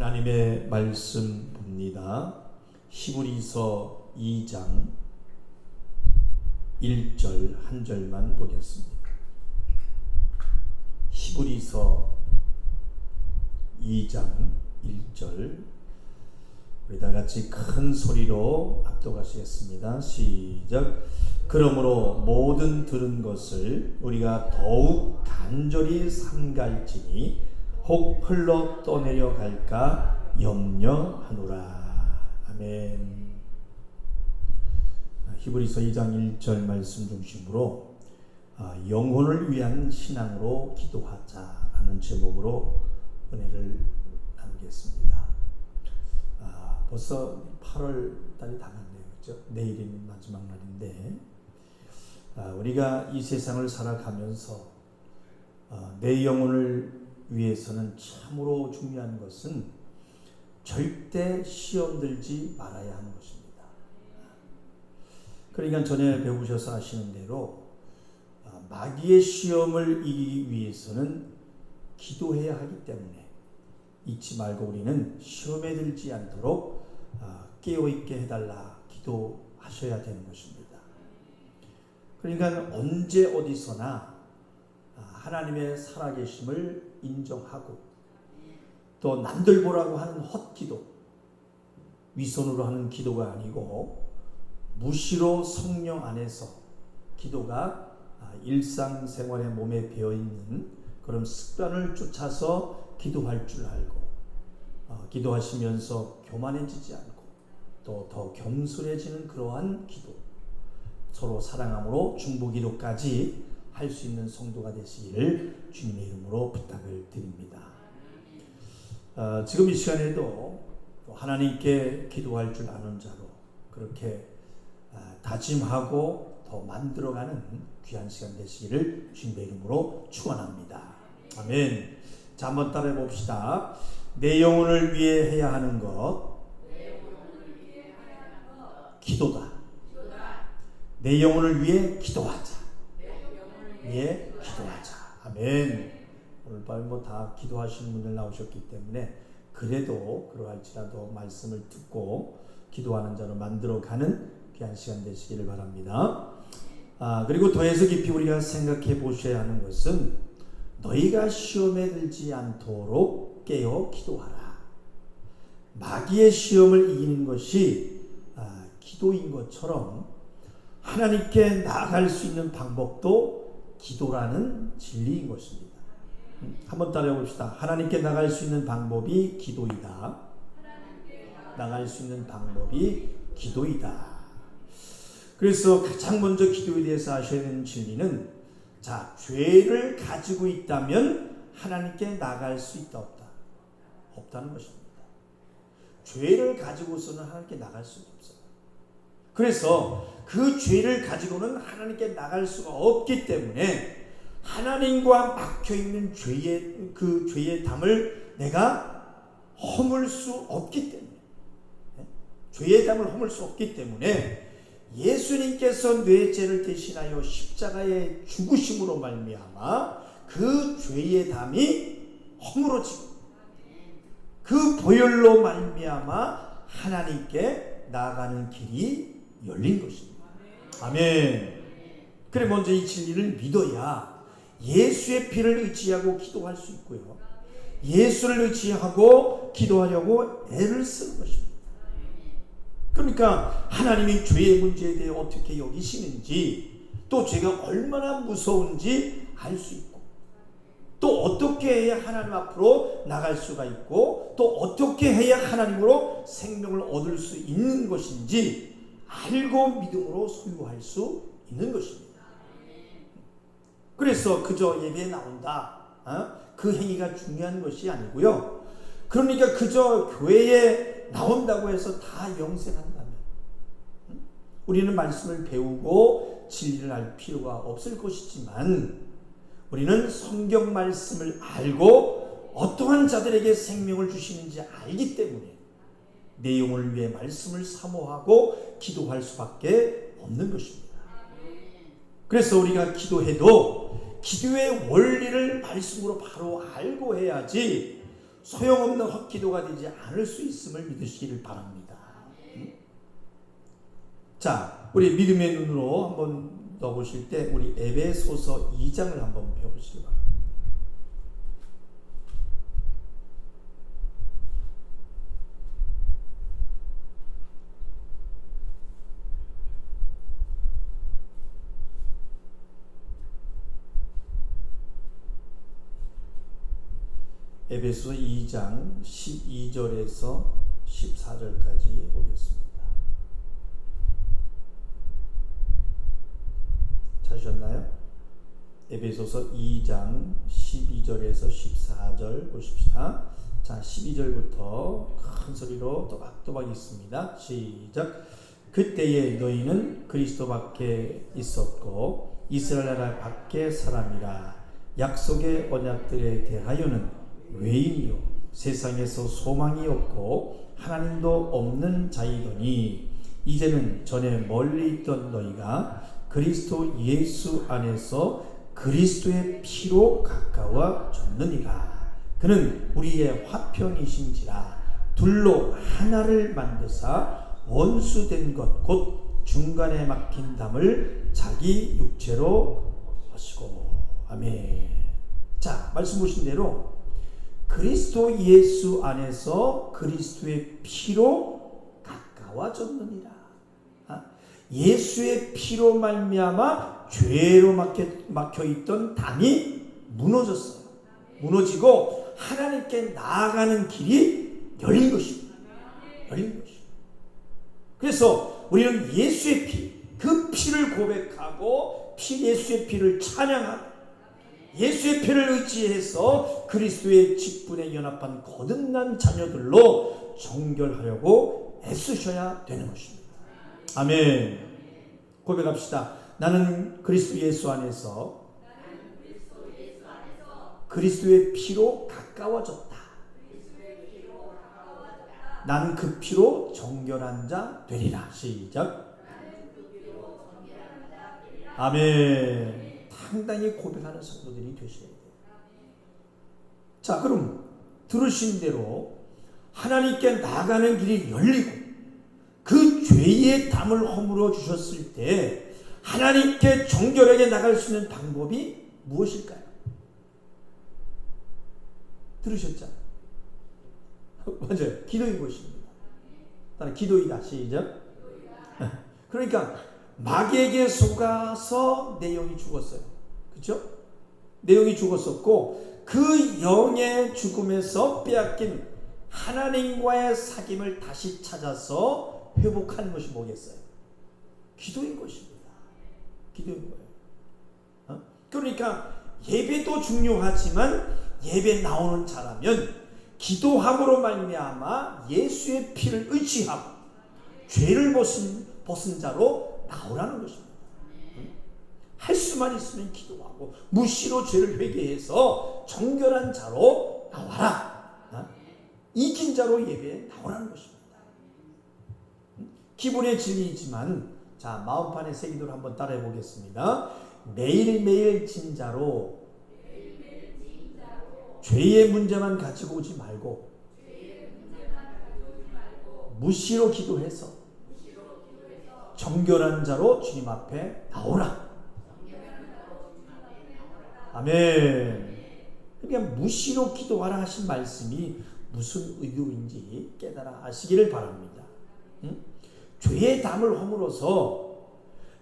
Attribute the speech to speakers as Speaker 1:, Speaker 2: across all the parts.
Speaker 1: 하나님의 말씀 봅니다. 히브리서 2장 1절 한 절만 보겠습니다. 히브리서 2장 1절 우리 다 같이 큰 소리로 압독하시겠습니다. 시작. 그러므로 모든 들은 것을 우리가 더욱 간절히 삼갈지니 혹 흘러 떠내려 갈까 염려하노라. 아멘. 히브리서 2장 1절 말씀 중심으로 영혼을 위한 신앙으로 기도하자라는 제목으로 은혜를 나누겠습니다. 벌써 8월 달이 다 갔네요. 그렇죠? 내일이 마지막 날인데 우리가 이 세상을 살아가면서 내 영혼을 위해서는 참으로 중요한 것은 절대 시험 들지 말아야 하는 것입니다. 그러니까 전에 배우셔서 아시는 대로 마귀의 시험을 이기기 위해서는 기도해야 하기 때문에 잊지 말고 우리는 시험에 들지 않도록 깨어있게 해달라 기도하셔야 되는 것입니다. 그러니까 언제 어디서나 하나님의 살아계심을 인정하고 또 남들 보라고 하는 헛기도, 위선으로 하는 기도가 아니고 무시로 성령 안에서 기도가 일상생활의 몸에 배어있는 그런 습관을 쫓아서 기도할 줄 알고 기도하시면서 교만해지지 않고 또 더 겸손해지는 그러한 기도, 서로 사랑함으로 중보기도까지 할 수 있는 성도가 되시기를 주님의 이름으로 부탁을 드립니다. 지금 이 시간에도 하나님께 기도할 줄 아는 자로 그렇게 다짐하고 더 만들어가는 귀한 시간 되시기를 주님의 이름으로 축원합니다. 아멘. 자, 한번 따라해 봅시다. 내 영혼을 위해 해야 하는 것 기도다. 내 영혼을 위해 기도하자. 위해 기도하자. 아멘. 오늘 밤에 다 기도하시는 분들 나오셨기 때문에 그래도 그러할지라도 말씀을 듣고 기도하는 자로 만들어가는 귀한 시간 되시기를 바랍니다. 그리고 더해서 깊이 우리가 생각해 보셔야 하는 것은 너희가 시험에 들지 않도록 깨어 기도하라. 마귀의 시험을 이기는 것이 기도인 것처럼 하나님께 나아갈 수 있는 방법도 기도라는 진리인 것입니다. 한번 따라해 봅시다. 하나님께 나갈 수 있는 방법이 기도이다. 나갈 수 있는 방법이 기도이다. 그래서 가장 먼저 기도에 대해서 아셔야 되는 진리는 죄를 가지고 있다면 하나님께 나갈 수 있다 없다? 없다는 것입니다. 죄를 가지고서는 하나님께 나갈 수가 없어요. 그래서 그 죄를 가지고는 하나님께 나갈 수가 없기 때문에 하나님과 막혀있는 죄의 담을 내가 허물 수 없기 때문에 죄의 담을 허물 수 없기 때문에 예수님께서 내 죄를 대신하여 십자가에 죽으심으로 말미암아 그 죄의 담이 허물어지고 그 보혈로 말미암아 하나님께 나아가는 길이 열린 것입니다. 아멘. 그래 먼저 이 진리를 믿어야 예수의 피를 의지하고 기도할 수 있고요. 예수를 의지하고 기도하려고 애를 쓰는 것입니다. 그러니까 하나님이 죄의 문제에 대해 어떻게 여기시는지 또 죄가 얼마나 무서운지 알 수 있고 또 어떻게 해야 하나님 앞으로 나갈 수가 있고 또 어떻게 해야 하나님으로 생명을 얻을 수 있는 것인지 알고 믿음으로 소유할 수 있는 것입니다. 그래서 그저 예배에 나온다 그 행위가 중요한 것이 아니고요. 그러니까 그저 교회에 나온다고 해서 다 영생한다면 우리는 말씀을 배우고 진리를 알 필요가 없을 것이지만 우리는 성경 말씀을 알고 어떠한 자들에게 생명을 주시는지 알기 때문에 내 영혼을 위해 말씀을 사모하고 기도할 수밖에 없는 것입니다. 그래서 우리가 기도해도 기도의 원리를 말씀으로 바로 알고 해야지 소용없는 헛기도가 되지 않을 수 있음을 믿으시기를 바랍니다. 자, 우리 믿음의 눈으로 한번 넣어보실 때 우리 에베소서 2장을 한번 펴보시기 바랍니다. 에베소서 2장 12절에서 14절까지 보겠습니다. 찾으셨나요? 에베소서 2장 12절에서 14절 보십시다. 자, 12절부터 큰 소리로 또박또박 읽습니다. 시작. 그때에 너희는 그리스도 밖에 있었고 이스라엘 나라 밖의 사람이라. 약속의 언약들에 대하여는 외인이요 세상에서 소망이 없고 하나님도 없는 자이더니 이제는 전에 멀리 있던 너희가 그리스도 예수 안에서 그리스도의 피로 가까워졌느니라. 그는 우리의 화평이신지라 둘로 하나를 만드사 원수된 것 곧 중간에 막힌 담을 자기 육체로 하시고. 아멘. 자, 말씀 보신 대로 그리스도 예수 안에서 그리스도의 피로 가까워졌느니라. 예수의 피로 말미암아 죄로 막혀있던 담이 무너졌어요. 무너지고 하나님께 나아가는 길이 열린 것입니다. 열린 것입니다. 그래서 우리는 예수의 피, 그 피를 고백하고 예수의 피를 찬양하고 예수의 피를 의지해서 그리스도의 직분에 연합한 거듭난 자녀들로 정결하려고 애쓰셔야 되는 것입니다. 아멘. 고백합시다. 나는 그리스도 예수 안에서 그리스도의 피로 가까워졌다. 나는 그 피로 정결한 자 되리라. 시작. 아멘. 상당히 고백하는 성도들이 되셔야 돼요. 자, 그럼 들으신 대로 하나님께 나가는 길이 열리고 그 죄의 담을 허물어 주셨을 때 하나님께 정결하게 나갈 수 있는 방법이 무엇일까요? 들으셨잖아요. 맞아요. 기도인 것입니다. 나는 기도이다. 시작. 그러니까 마귀에게 속아서 내 영이 죽었어요. 그렇죠? 내 영이 죽었었고 그 영의 죽음에서 빼앗긴 하나님과의 사귐을 다시 찾아서 회복하는 것이 뭐겠어요? 기도인 것입니다. 기도인 거예요. 그러니까 예배도 중요하지만 예배 나오는 자라면 기도함으로 말미암아 예수의 피를 의지하고 죄를 벗은 자로 나오라는 것입니다. 할 수만 있으면 기도하고 무시로 죄를 회개해서 정결한 자로 나와라. 이긴 자로 예배에 나오라는 것입니다. 기본의 진리이지만 자, 마음판의 새 기도를 한번 따라해 보겠습니다. 매일매일 진자로 죄의 문제만 가지고 오지 말고 무시로 기도해서 정결한 자로 주님 앞에 나오라. 아멘. 그러니까 무시로 기도하라 하신 말씀이 무슨 의도인지 깨달아 아시기를 바랍니다. 죄의 담을 허물어서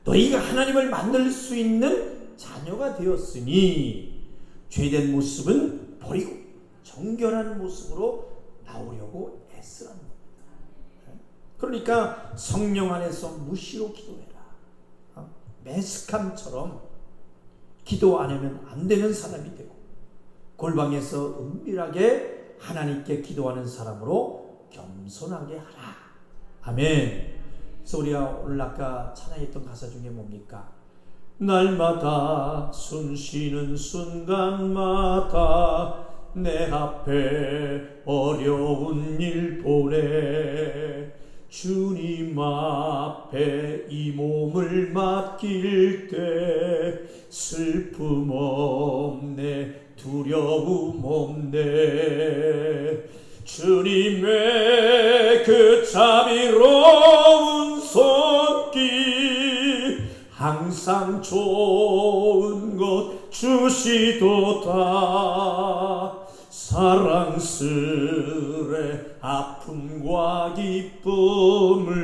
Speaker 1: 너희가 하나님을 만날 수 있는 자녀가 되었으니 죄된 모습은 버리고 정결한 모습으로 나오려고 애쓰라는 겁니다. 그러니까 성령 안에서 무시로 기도해라. 매스캄처럼 기도 안 하면 안 되는 사람이 되고 골방에서 은밀하게 하나님께 기도하는 사람으로 겸손하게 하라. 아멘. 그래서 우리가 오늘 아까 찬양했던 가사 중에 뭡니까? 날마다 숨쉬는 순간마다 내 앞에 어려운 일 보내 주님 앞에 이 몸을 맡길 때 슬픔 없네 두려움 없네. 주님의 그 자비로운 손길 항상 좋은 것 주시도다. 사랑스레 아픔과 기쁨을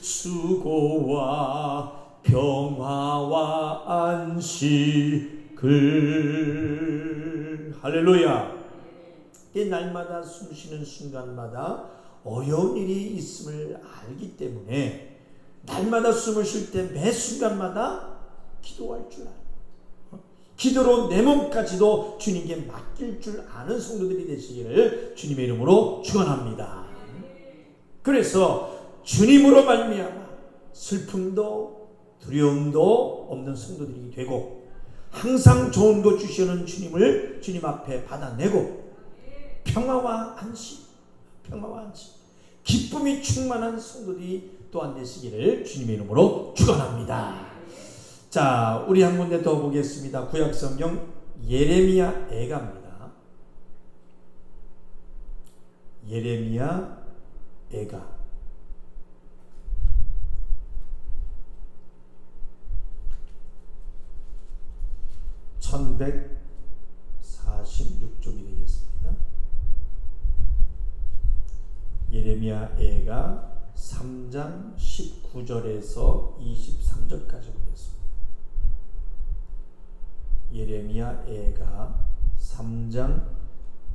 Speaker 1: 수고와 평화와 안식을. 할렐루야. 이 날마다 숨쉬는 순간마다 어려운 일이 있음을 알기 때문에 날마다 숨을 쉴 때 매 순간마다 기도할 줄 알아요. 기도로 내 몸까지도 주님께 맡길 줄 아는 성도들이 되시기를 주님의 이름으로 축원합니다. 그래서 주님으로 말미암아 슬픔도 두려움도 없는 성도들이 되고 항상 좋은 것 주시는 주님을 주님 앞에 받아내고 평화와 안식, 기쁨이 충만한 성도들이 또한 되시기를 주님의 이름으로 축원합니다. 자, 우리 한 군데 더 보겠습니다. 구약성경 예레미야 애가입니다. 예레미야 애가. (1146쪽이) 되겠습니다. 예레미야 애가 3장 19절에서 23절까지 보겠습니다. 예레미야 애가 3장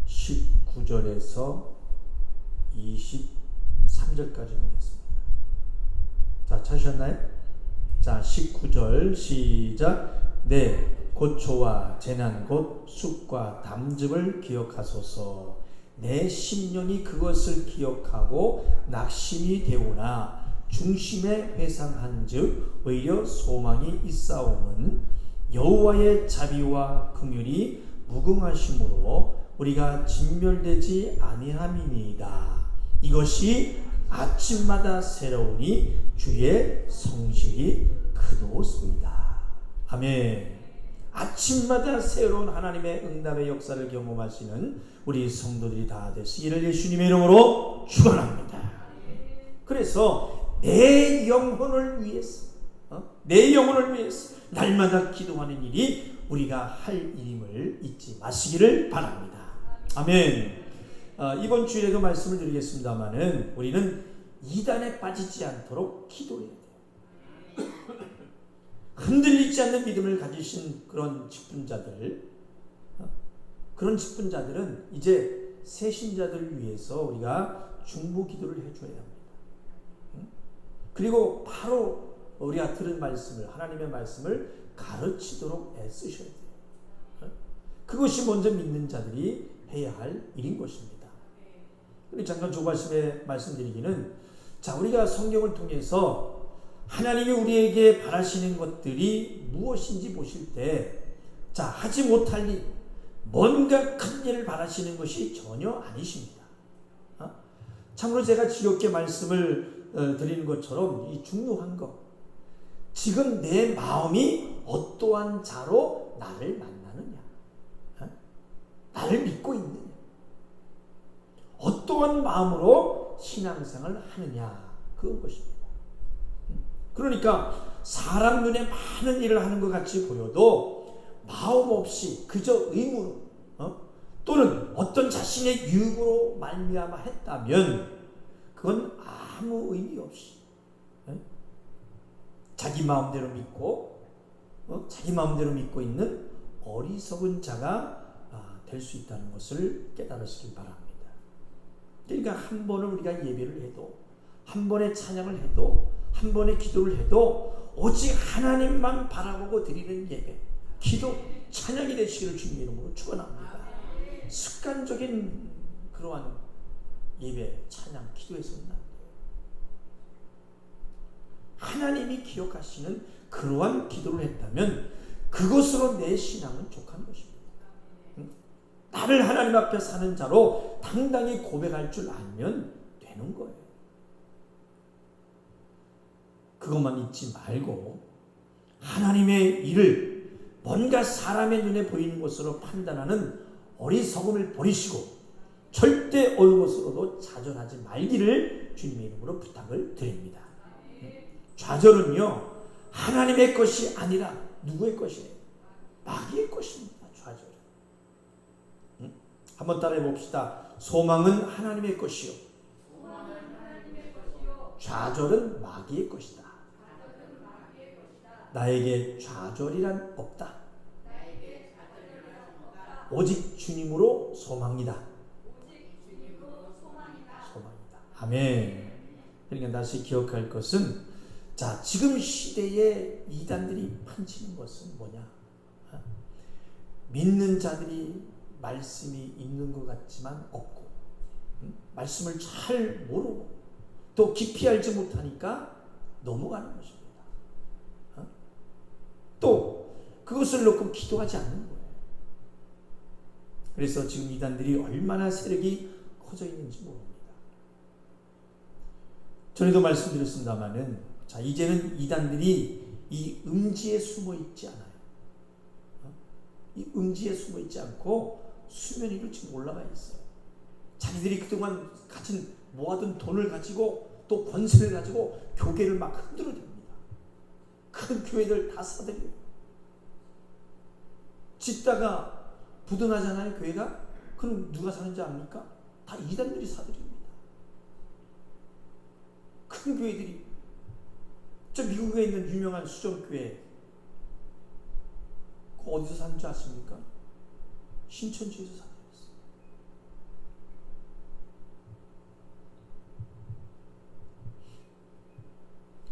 Speaker 1: 19절에서 23절까지 보겠습니다. 자, 찾으셨나요? 자, 19절 시작. 네, 고초와 재난 곧 쑥과 담즙을 기억하소서. 내 심령이 그것을 기억하고 낙심이 되오나 중심에 회상한즉 오히려 소망이 있사오는 여호와의 자비와 긍휼이 무궁하심으로 우리가 진멸되지 아니함이니이다. 이것이 아침마다 새로우니 주의 성실이 크도소이다. 아멘. 아침마다 새로운 하나님의 응답의 역사를 경험하시는 우리 성도들이 다 되시기를 예수님의 이름으로 축원합니다. 그래서 내 영혼을 위해서 날마다 기도하는 일이 우리가 할 일임을 잊지 마시기를 바랍니다. 아멘. 이번 주일에도 말씀을 드리겠습니다마는 우리는 이단에 빠지지 않도록 기도해야 돼요. 흔들리지 않는 믿음을 가지신 그런 직분자들은 이제 새신자들을 위해서 우리가 중보 기도를 해줘야 합니다. 그리고 바로 우리가 들은 말씀을, 하나님의 말씀을 가르치도록 애쓰셔야 돼요. 그것이 먼저 믿는 자들이 해야 할 일인 것입니다. 우리 잠깐 조바심에 말씀드리기는, 자, 우리가 성경을 통해서 하나님이 우리에게 바라시는 것들이 무엇인지 보실 때, 자, 하지 못할 일, 뭔가 큰 일을 바라시는 것이 전혀 아니십니다. 참으로 제가 지겹게 말씀을 드리는 것처럼 이 중요한 것, 지금 내 마음이 어떠한 자로 나를 만나느냐, 나를 믿고 있느냐, 어떠한 마음으로 신앙생활을 하느냐, 그런 것입니다. 그러니까 사람 눈에 많은 일을 하는 것 같이 보여도 마음 없이 그저 의무로 또는 어떤 자신의 유익으로 말미암아 했다면 그건 아무 의미 없이 자기 마음대로 믿고 자기 마음대로 믿고 있는 어리석은 자가 될 수 있다는 것을 깨달으시길 바랍니다. 그러니까 한 번을 우리가 예배를 해도, 한 번의 찬양을 해도, 한 번의 기도를 해도 오직 하나님만 바라보고 드리는 예배, 기도, 찬양이 되시기를 주님의 이름으로 축원합니다. 습관적인 그러한 예배, 찬양, 기도에서는 안 돼요. 하나님이 기억하시는 그러한 기도를 했다면 그것으로 내 신앙은 족한 것입니다. 나를 하나님 앞에 사는 자로 당당히 고백할 줄 알면 되는 거예요. 그것만 잊지 말고 하나님의 일을 뭔가 사람의 눈에 보이는 것으로 판단하는 어리석음을 버리시고 절대 어느 것으로도 좌절하지 말기를 주님의 이름으로 부탁을 드립니다. 좌절은요, 하나님의 것이 아니라 누구의 것이에요? 마귀의 것입니다. 좌절은. 한번 따라해 봅시다. 소망은 하나님의 것이요, 좌절은 마귀의 것이다. 나에게 좌절이란 없다. 오직 주님으로 소망이다. 소망이다. 아멘. 그러니까 다시 기억할 것은, 자, 지금 시대에 이단들이 판치는 것은 뭐냐? 믿는 자들이 말씀이 있는 것 같지만 없고, 말씀을 잘 모르고 또 깊이 알지 못하니까 넘어가는 것입니다. 또 그것을 놓고 기도하지 않는 거예요. 그래서 지금 이단들이 얼마나 세력이 커져 있는지 모릅니다. 전에도 말씀드렸습니다마는, 자, 이제는 이단들이 이 음지에 숨어 있지 않아요. 이 음지에 숨어 있지 않고 수면 위로 지금 올라가 있어요. 자기들이 그동안 가진 모아둔 돈을 가지고 또 권세를 가지고 교계를 막 흔들어댑니다. 큰 교회들 다 사들여요. 짓다가 부도나잖아요, 교회가. 그럼 누가 사는지 압니까? 다 이단들이 사들입니다. 큰 교회들이. 저 미국에 있는 유명한 수정교회, 그 어디서 사는 줄 아십니까? 신천지에서 사들였어요.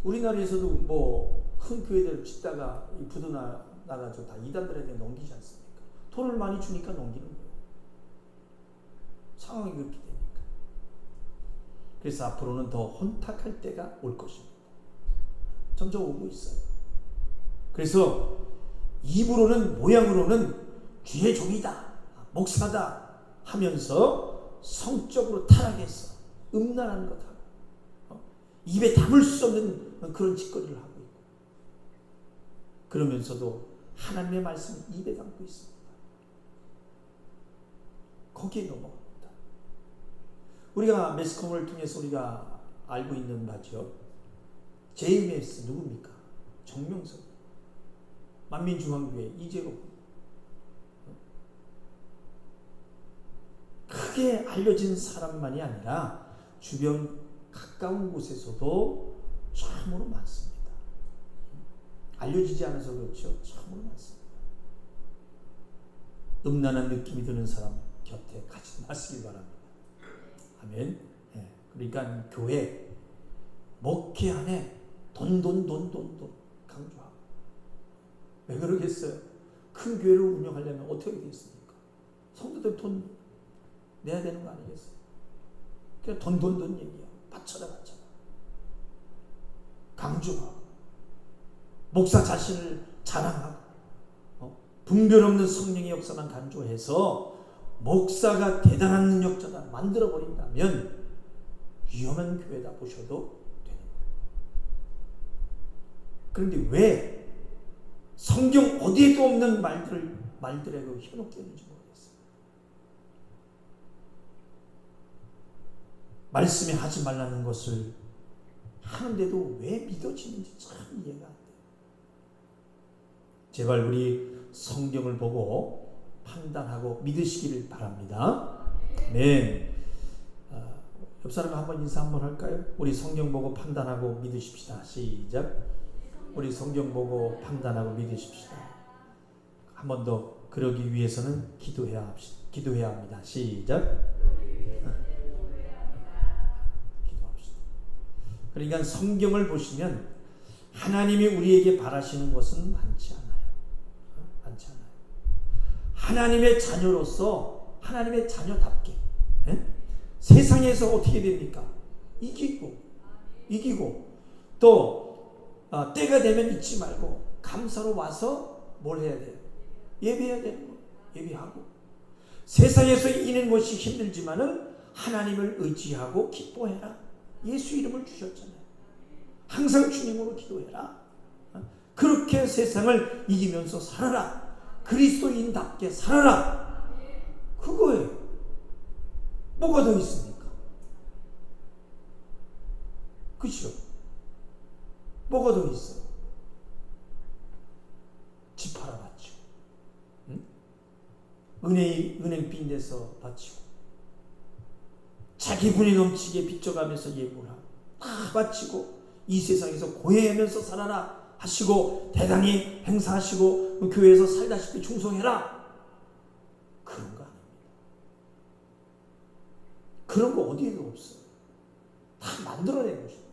Speaker 1: 우리나라에서도 뭐 큰 교회들 짓다가 부도 나가지고 다 이단들에게 넘기지 않습니까? 돈을 많이 주니까 넘기는 거예요. 상황이 그렇게 되니까. 그래서 앞으로는 더 혼탁할 때가 올 것입니다. 점점 오고 있어요. 그래서 입으로는, 모양으로는 주의 종이다, 목사다 하면서 성적으로 타락해서 음란한 것 하고, 입에 담을 수 없는 그런 짓거리를 하고 있고, 그러면서도 하나님의 말씀을 입에 담고 있습니다. 거기에 넘어갑니다. 우리가 매스컴을 통해서 우리가 알고 있는 바죠. JMS 누굽니까? 정명석, 만민중앙교회 이재로. 크게 알려진 사람만이 아니라 주변 가까운 곳에서도 참으로 많습니다. 알려지지 않아서 그렇죠. 참으로 많습니다. 음란한 느낌이 드는 사람 곁에 가지 마시기 바랍니다. 아멘. 네. 그러니까 교회 목회 안에 돈 강조하고. 왜 그러겠어요? 큰 교회를 운영하려면 어떻게 되겠습니까? 성도들 돈 내야 되는 거 아니겠어요? 그냥 돈 얘기야. 바쳐라. 강조하고, 목사 자신을 자랑하고, 분별 없는 성령의 역사만 강조해서 목사가 대단한 능력자다 만들어버린다면 위험한 교회다 보셔도 되는 거예요. 그런데 왜 성경 어디에도 없는 말들에 힘없게 하는지 모르겠어요. 말씀에 하지 말라는 것을 하는데도 왜 믿어지는지 참 이해가 안 돼요. 제발 우리 성경을 보고 판단하고 믿으시기를 바랍니다. 네. 옆 사람이 한번 인사 한번 할까요? 우리 성경 보고 판단하고 믿으십시다. 시작. 우리 성경 보고 판단하고 믿으십시다. 한 번 더. 그러기 위해서는 기도해야 합니다. 시작. 그러니까 성경을 보시면 하나님이 우리에게 바라시는 것은 많지 않아요. 하나님의 자녀로서 하나님의 자녀답게 세상에서 어떻게 됩니까? 이기고 또 때가 되면 잊지 말고 감사로 와서 뭘 해야 돼요? 예배해야 되는 거예요. 예배하고 세상에서 이기는 것이 힘들지만은 하나님을 의지하고 기뻐해라. 예수 이름을 주셨잖아요. 항상 주님으로 기도해라. 그렇게 세상을 이기면서 살아라. 그리스도인답게 살아라. 그거예요. 뭐가 더 있습니까? 그렇죠? 뭐가 더 있어요? 집 팔아 바치고, 응? 은행 빚내서 바치고, 자기 분이 넘치게 빚져가면서 예물하고 다 바치고, 이 세상에서 고해하면서 살아라 하시고, 대단히 행사하시고, 교회에서 살다시피 충성해라. 그런 거 아닙니다. 그런 거 어디에도 없어요. 다 만들어낸 것입니다.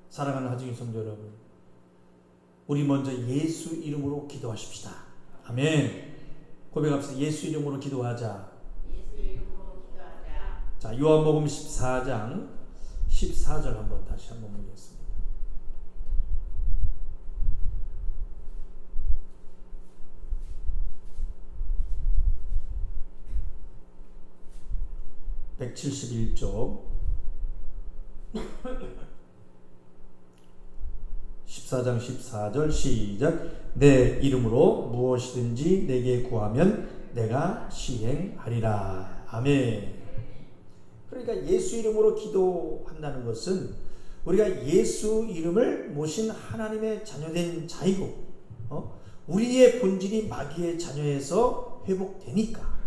Speaker 1: 사랑하는 하중인 성도 여러분, 우리 먼저 예수 이름으로 기도하십시다. 아멘. 고백합시다. 예수 이름으로 기도하자. 자, 요한복음 14장 14절 한번 다시 한번 보겠습니다. (171쪽) 14장 14절 시작. 내 이름으로 무엇이든지 내게 구하면 내가 시행하리라. 아멘. 그러니까 예수 이름으로 기도한다는 것은 우리가 예수 이름을 모신 하나님의 자녀된 자이고, 우리의 본질이 마귀의 자녀에서 회복되니까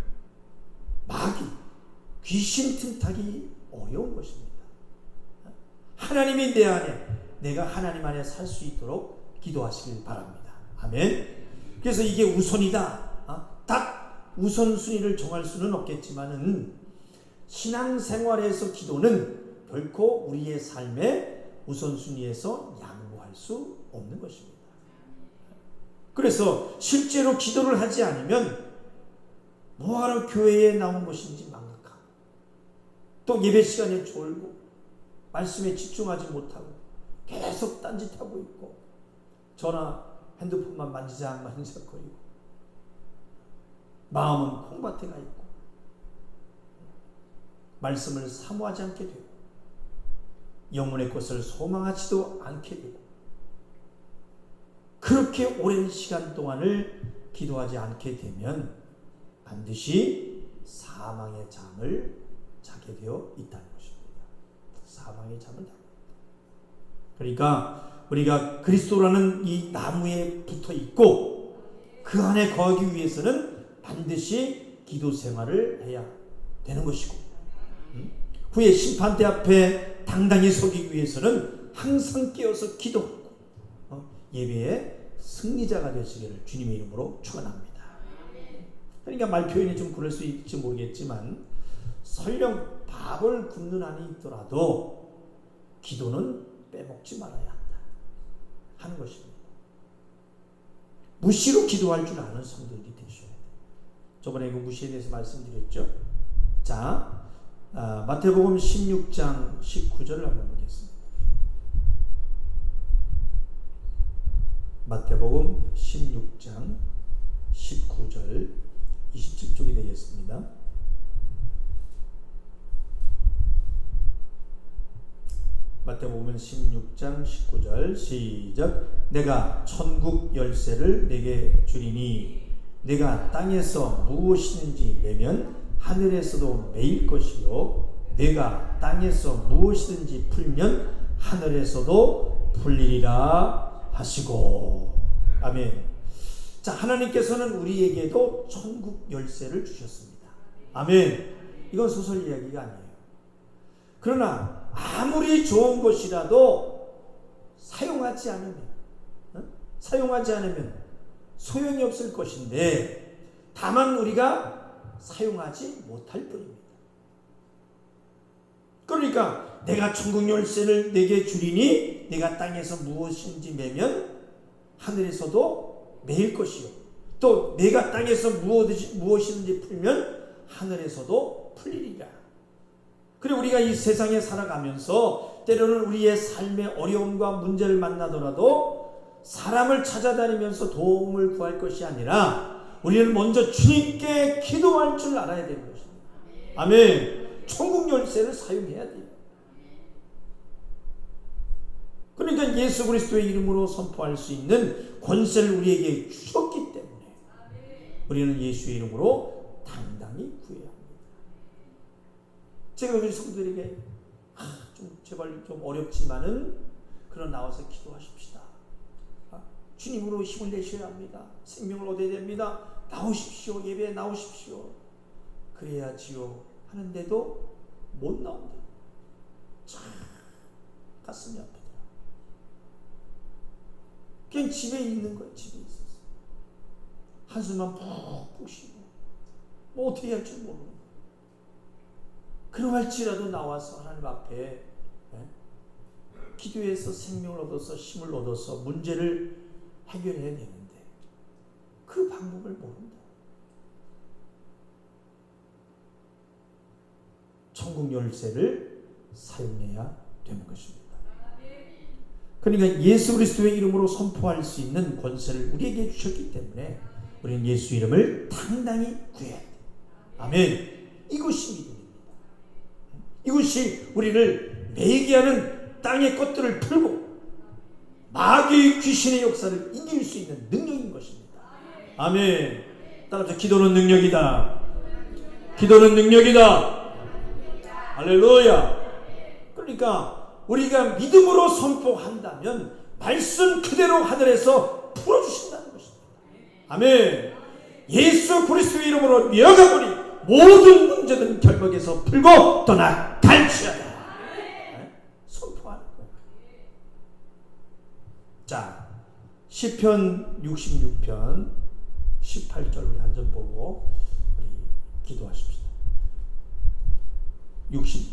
Speaker 1: 마귀, 귀신 틈타기 어려운 것입니다. 하나님이 내 안에, 내가 하나님 안에 살 수 있도록 기도하시길 바랍니다. 아멘. 그래서 이게 우선이다. 딱 우선순위를 정할 수는 없겠지만은 신앙생활에서 기도는 결코 우리의 삶의 우선순위에서 양보할 수 없는 것입니다. 그래서 실제로 기도를 하지 않으면 뭐하러 교회에 나온 것인지 망각하고, 또 예배 시간에 졸고 말씀에 집중하지 못하고 계속 딴짓하고 있고, 전화 핸드폰만 만지작거리고 마음은 콩밭에 가 있고 말씀을 사모하지 않게 되고 영혼의 것을 소망하지도 않게 되고, 그렇게 오랜 시간 동안을 기도하지 않게 되면 반드시 사망의 잠을 자게 되어 있다는 것입니다. 사망의 잠을 자게. 그러니까 우리가 그리스도라는 이 나무에 붙어 있고 그 안에 거하기 위해서는 반드시 기도 생활을 해야 되는 것이고, 후에 심판대 앞에 당당히 서기 위해서는 항상 깨어서 기도하고 예배의 승리자가 되시기를 주님의 이름으로 축원합니다. 그러니까 말 표현이 좀 그럴 수 있을지 모르겠지만, 설령 밥을 굶는 한이 있더라도 기도는 빼먹지 말아야 한다 하는 것입니다. 무시로 기도할 줄 아는 성도들이 되셔야 돼요. 저번에 그 무시에 대해서 말씀드렸죠. 자, 마태복음 16장 19절을 한번 보겠습니다. 마태복음 16장 19절 27쪽이 되겠습니다. 마태복음 16장 19절 시작. 내가 천국 열쇠를 내게 주리니 내가 땅에서 무엇이든지 매면 하늘에서도 매일 것이요 내가 땅에서 무엇이든지 풀면 하늘에서도 풀리리라 하시고. 아멘. 자, 하나님께서는 우리에게도 천국 열쇠를 주셨습니다. 아멘. 이건 소설 이야기가 아니에요. 그러나 아무리 좋은 것이라도 사용하지 않으면 소용이 없을 것인데, 다만 우리가 사용하지 못할 뿐입니다. 그러니까 내가 천국 열쇠를 내게 주리니 내가 땅에서 무엇인지 매면 하늘에서도 매일 것이요 또 내가 땅에서 무엇이든지 풀면 하늘에서도 풀리리라. 그래, 우리가 이 세상에 살아가면서 때로는 우리의 삶의 어려움과 문제를 만나더라도 사람을 찾아다니면서 도움을 구할 것이 아니라 우리는 먼저 주님께 기도할 줄 알아야 되는 것입니다. 아멘. 천국 열쇠를 사용해야 돼요. 그러니까 예수 그리스도의 이름으로 선포할 수 있는 권세를 우리에게 주셨기 때문에 우리는 예수의 이름으로 당당히 구해야 합니다. 제가 우리 성도들에게 좀 제발 좀 어렵지만은 그런 나와서 기도하십시다. 주님으로 힘을 내셔야 합니다. 생명을 얻어야 됩니다. 나오십시오. 예배에 나오십시오. 그래야지요 하는데도 못 나온다. 참 가슴이 아프다. 그냥 집에 있는 거예요. 집에 있었어. 한숨만 푹푹 쉬고 뭐 어떻게 할 줄 모르고 그러할지라도 나와서 하나님 앞에 기도해서 생명을 얻어서 힘을 얻어서 문제를 해결해야 되는데 그 방법을 모른다. 천국 열쇠를 사용해야 되는 것입니다. 그러니까 예수 그리스도의 이름으로 선포할 수 있는 권세를 우리에게 주셨기 때문에 우리는 예수 이름을 당당히 구해야 돼요. 아멘. 이것이 믿음입니다. 이것이 우리를 매게 하는 땅의 것들을 풀고 마귀의 귀신의 역사를 이길 수 있는 능력인 것입니다. 아멘. 따라서 기도는 능력이다. 기도는 능력이다. 할렐루야. 그러니까 우리가 믿음으로 선포한다면 말씀 그대로 하늘에서 풀어주신다는 것입니다. 아멘. 예수 그리스도의 이름으로 명하노니 모든 문제든 결박에서 풀고 떠나갈지어다. 선포하는 거예요. 자, 시편 66편 18절 우리 한 점 보고 우리 기도하십시다. 66편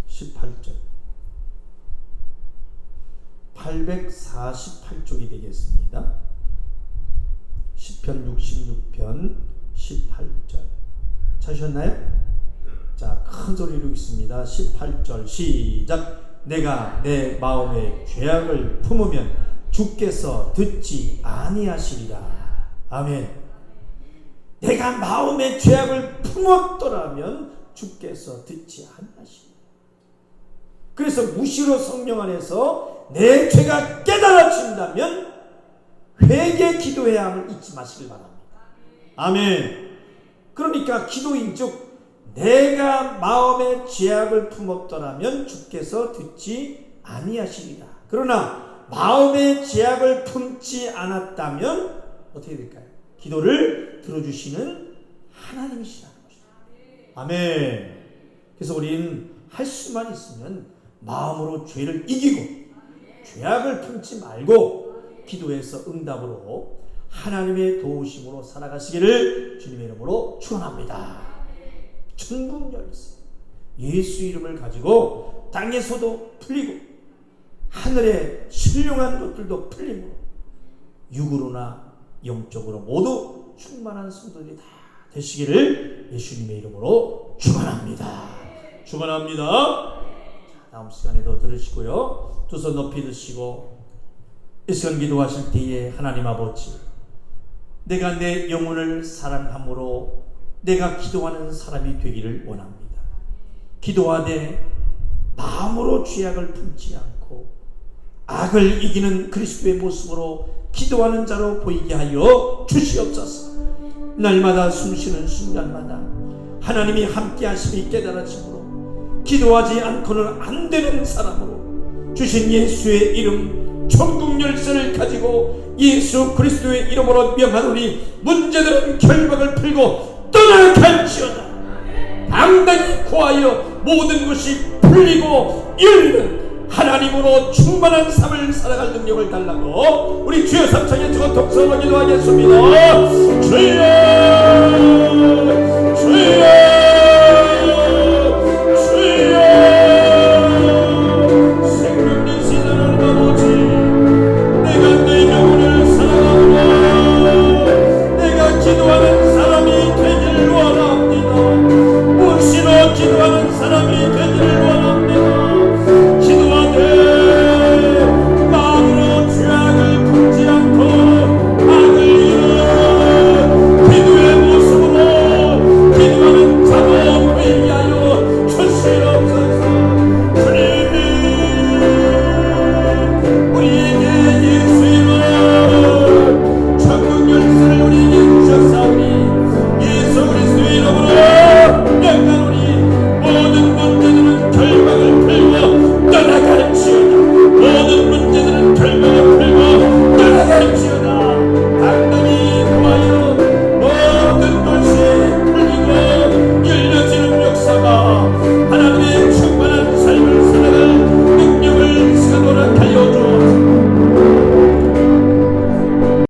Speaker 1: 18절 848쪽이 되겠습니다. 시편 66편 18절 찾으셨나요? 자, 큰 소리로 읽습니다. 18절 시작. 내가 내 마음에 죄악을 품으면 주께서 듣지 아니하시리라. 아멘. 내가 마음에 죄악을 품었더라면 주께서 듣지 아니하시리라. 그래서 무시로 성령 안에서 내 죄가 깨달아진다면 회개 기도해야 함을 잊지 마시길 바랍니다. 아멘. 그러니까 기도인즉 내가 마음에 죄악을 품었더라면 주께서 듣지 아니하시리라. 그러나 마음에 죄악을 품지 않았다면 어떻게 될까요? 기도를 들어주시는 하나님이시라는 것입니다. 아멘. 그래서 우리는 할 수만 있으면 마음으로 죄를 이기고 죄악을 품지 말고 기도해서 응답으로 하나님의 도우심으로 살아가시기를 주님의 이름으로 축원합니다. 천국 열쇠 예수 이름을 가지고 땅에서도 풀리고 하늘의 신령한 것들도 풀림으로 육으로나 영적으로 모두 충만한 성도들이 다 되시기를 예수님의 이름으로 축원합니다. 축원합니다. 다음 시간에도 들으시고요. 두 손 높이 드시고 이 시간 기도하실 때에 하나님 아버지, 내가 내 영혼을 사랑함으로 내가 기도하는 사람이 되기를 원합니다. 기도하되 마음으로 죄악을 품지 않고 악을 이기는 그리스도의 모습으로 기도하는 자로 보이게 하여 주시옵소서. 날마다 숨쉬는 순간마다 하나님이 함께 하심이 깨달아지므로 기도하지 않고는 안 되는 사람으로 주신 예수의 이름 천국 열쇠를 가지고 예수 그리스도의 이름으로 명하노니 문제들은 결박을 풀고 떠나갈지어다. 당당히 구하여 모든 것이 풀리고 열리는 하나님으로 충만한 삶을 살아갈 능력을 달라고 우리 주여 삼창에 주어 독서로 기도하겠습니다. 주여